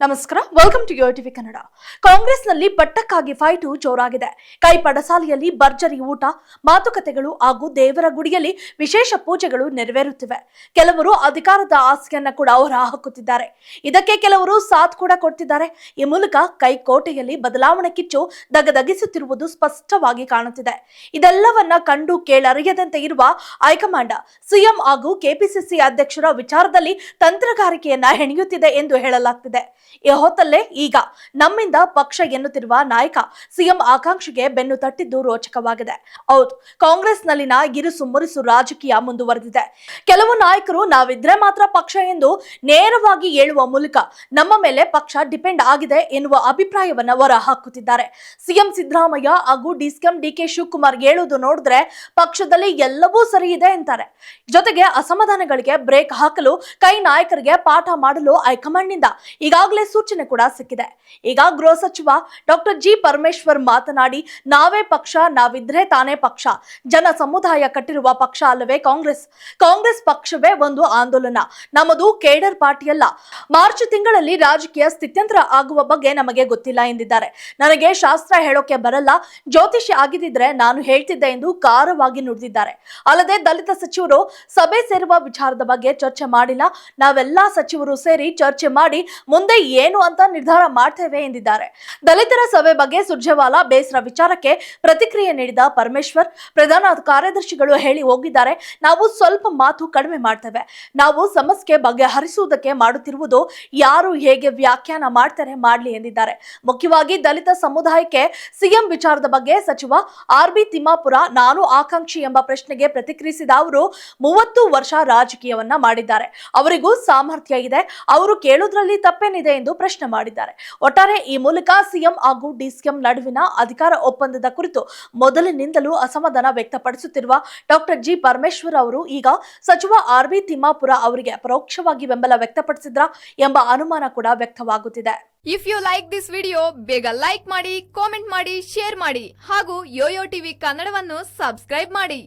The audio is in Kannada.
ನಮಸ್ಕಾರ, ವೆಲ್ಕಮ್ ಟು ಟಿವಿ ಕನ್ನಡ. ಕಾಂಗ್ರೆಸ್ನಲ್ಲಿ ಪಟ್ಟಕ್ಕಾಗಿ ಫೈಟು ಜೋರಾಗಿದೆ. ಕೈ ಪಡಸಾಲೆಯಲ್ಲಿ ಭರ್ಜರಿ ಊಟ, ಮಾತುಕತೆಗಳು ಹಾಗೂ ದೇವರ ಗುಡಿಯಲ್ಲಿ ವಿಶೇಷ ಪೂಜೆಗಳು ನೆರವೇರುತ್ತಿವೆ. ಕೆಲವರು ಅಧಿಕಾರದ ಆಸೆಯನ್ನ ಕೂಡ ಹೊರ ಹಾಕುತ್ತಿದ್ದಾರೆ. ಇದಕ್ಕೆ ಕೆಲವರು ಸಾಥ್ ಕೂಡ ಕೊಡ್ತಿದ್ದಾರೆ. ಈ ಮೂಲಕ ಕೈಕೋಟೆಯಲ್ಲಿ ಬದಲಾವಣೆ ಕಿಚ್ಚು ದಗದಗಿಸುತ್ತಿರುವುದು ಸ್ಪಷ್ಟವಾಗಿ ಕಾಣುತ್ತಿದೆ. ಇದೆಲ್ಲವನ್ನ ಕಂಡು ಕೇಳರಿಯದಂತೆ ಇರುವ ಹೈಕಮಾಂಡ್ ಸಿಎಂ ಹಾಗೂ ಕೆಪಿಸಿಸಿ ಅಧ್ಯಕ್ಷರ ವಿಚಾರದಲ್ಲಿ ತಂತ್ರಗಾರಿಕೆಯನ್ನ ಹೆಣೆಯುತ್ತಿದೆ ಎಂದು ಹೇಳಲಾಗ್ತಿದೆ. ಈ ಹೊತ್ತಲ್ಲೇ ಈಗ ನಮ್ಮಿಂದ ಪಕ್ಷ ಎನ್ನುತ್ತಿರುವ ನಾಯಕ ಸಿಎಂ ಆಕಾಂಕ್ಷಿಗೆ ಬೆನ್ನು ತಟ್ಟಿದ್ದು ರೋಚಕವಾಗಿದೆ. ಹೌದು, ಕಾಂಗ್ರೆಸ್ನಲ್ಲಿನ ಇರುಸು ಮುರುಸು ರಾಜಕೀಯ ಮುಂದುವರೆದಿದೆ. ಕೆಲವು ನಾಯಕರು ನಾವಿದ್ರೆ ಮಾತ್ರ ಪಕ್ಷ ಎಂದು ನೇರವಾಗಿ ಹೇಳುವ ಮೂಲಕ ನಮ್ಮ ಮೇಲೆ ಪಕ್ಷ ಡಿಪೆಂಡ್ ಆಗಿದೆ ಎನ್ನುವ ಅಭಿಪ್ರಾಯವನ್ನ ಹೊರ ಹಾಕುತ್ತಿದ್ದಾರೆ. ಸಿಎಂ ಸಿದ್ದರಾಮಯ್ಯ ಹಾಗೂ ಡಿಸಿಎಂ ಡಿಕೆ ಶಿವಕುಮಾರ್ ಹೇಳುವುದು ನೋಡಿದ್ರೆ ಪಕ್ಷದಲ್ಲಿ ಎಲ್ಲವೂ ಸರಿ ಇದೆ ಅಂತಾರೆ. ಜೊತೆಗೆ ಅಸಮಾಧಾನಗಳಿಗೆ ಬ್ರೇಕ್ ಹಾಕಲು ಕೈ ನಾಯಕರಿಗೆ ಪಾಠ ಮಾಡಲು ಹೈಕಮಾಂಡ್ ನಿಂದ ಈಗಾಗಲೇ ಸೂಚನೆ ಕೂಡ ಸಿಕ್ಕಿದೆ. ಈಗ ಗೃಹ ಸಚಿವ ಡಾಕ್ಟರ್ ಜಿ ಪರಮೇಶ್ವರ್ ಮಾತನಾಡಿ, ನಾವೇ ಪಕ್ಷ, ನಾವಿದ್ರೆ ತಾನೇ ಪಕ್ಷ. ಜನ ಸಮುದಾಯ ಕಟ್ಟಿರುವ ಪಕ್ಷ ಅಲ್ಲವೇ ಕಾಂಗ್ರೆಸ್. ಕಾಂಗ್ರೆಸ್ ಪಕ್ಷವೇ ಒಂದು ಆಂದೋಲನ. ನಮ್ಮದು ಕೇಡರ್ ಪಾರ್ಟಿಯಲ್ಲ. ಮಾರ್ಚ್ ತಿಂಗಳಲ್ಲಿ ರಾಜಕೀಯ ಸ್ಥಿತ್ಯಂತರ ಆಗುವ ಬಗ್ಗೆ ನಮಗೆ ಗೊತ್ತಿಲ್ಲ ಎಂದಿದ್ದಾರೆ. ನನಗೆ ಶಾಸ್ತ್ರ ಹೇಳೋಕೆ ಬರಲ್ಲ, ಜ್ಯೋತಿಷಿ ಆಗಿದ್ದಿದ್ರೆ ನಾನು ಹೇಳ್ತಿದ್ದೆ ಎಂದು ಖಾರವಾಗಿ ನುಡಿದಿದ್ದಾರೆ. ಅಲ್ಲದೆ ದಲಿತ ಸಚಿವರು ಸಭೆ ಸೇರುವ ವಿಚಾರದ ಬಗ್ಗೆ ಚರ್ಚೆ ಮಾಡಿಲ್ಲ. ನಾವೆಲ್ಲಾ ಸಚಿವರು ಸೇರಿ ಚರ್ಚೆ ಮಾಡಿ ಮುಂದೆ ಏನು ಅಂತ ನಿರ್ಧಾರ ಮಾಡ್ತೇವೆ ಎಂದಿದ್ದಾರೆ. ದಲಿತರ ಸಭೆ ಬಗ್ಗೆ ಸುರ್ಜೇವಾಲಾ ಬೇಸರ ವಿಚಾರಕ್ಕೆ ಪ್ರತಿಕ್ರಿಯೆ ನೀಡಿದ ಪರಮೇಶ್ವರ್, ಪ್ರಧಾನ ಕಾರ್ಯದರ್ಶಿಗಳು ಹೇಳಿ ಹೋಗಿದ್ದಾರೆ, ನಾವು ಸ್ವಲ್ಪ ಮಾತು ಕಡಿಮೆ ಮಾಡ್ತೇವೆ. ನಾವು ಸಮಸ್ಯೆ ಬಗೆಹರಿಸುವುದಕ್ಕೆ ಮಾಡುತ್ತಿರುವುದು ಯಾರು ಹೇಗೆ ವ್ಯಾಖ್ಯಾನ ಮಾಡ್ತಾರೆ ಮಾಡ್ಲಿ ಎಂದಿದ್ದಾರೆ. ಮುಖ್ಯವಾಗಿ ದಲಿತ ಸಮುದಾಯಕ್ಕೆ ಸಿಎಂ ವಿಚಾರದ ಬಗ್ಗೆ ಸಚಿವ ಆರ್.ಬಿ. ತಿಮ್ಮಾಪುರ, ನಾನು ಆಕಾಂಕ್ಷಿ ಎಂಬ ಪ್ರಶ್ನೆಗೆ ಪ್ರತಿಕ್ರಿಯಿಸಿದ ಅವರು, 30 ವರ್ಷ ರಾಜಕೀಯವನ್ನ ಮಾಡಿದ್ದಾರೆ, ಅವರಿಗೂ ಸಾಮರ್ಥ್ಯ ಇದೆ, ಅವರು ಕೇಳುವುದರಲ್ಲಿ ತಪ್ಪೇನಿದೆ ಎಂದು ಪ್ರಶ್ನೆ ಮಾಡಿದ್ದಾರೆ. ಒಟ್ಟಾರೆ ಈ ಮೂಲಕ ಸಿಎಂ ಹಾಗೂ ಡಿಸಿಎಂ ನಡುವಿನ ಅಧಿಕಾರ ಒಪ್ಪಂದದ ಕುರಿತು ಮೊದಲಿನಿಂದಲೂ ಅಸಮಾಧಾನ ವ್ಯಕ್ತಪಡಿಸುತ್ತಿರುವ ಡಾಕ್ಟರ್ ಜಿ ಪರಮೇಶ್ವರ್ ಅವರು ಈಗ ಸಚಿವ ಆರ್.ಬಿ. ತಿಮ್ಮಾಪುರ ಅವರಿಗೆ ಪರೋಕ್ಷವಾಗಿ ಬೆಂಬಲ ವ್ಯಕ್ತಪಡಿಸಿದ್ರ ಎಂಬ ಅನುಮಾನ ಕೂಡ ವ್ಯಕ್ತವಾಗುತ್ತಿದೆ. If you like this video, ಬೇಗ ಲೈಕ್ ಮಾಡಿ, ಕಾಮೆಂಟ್ ಮಾಡಿ, ಶೇರ್ ಮಾಡಿ ಹಾಗೂ ಯೋಯೋ ಟಿವಿ ಕನ್ನಡವನ್ನು ಸಬ್ಸ್ಕ್ರೈಬ್ ಮಾಡಿ.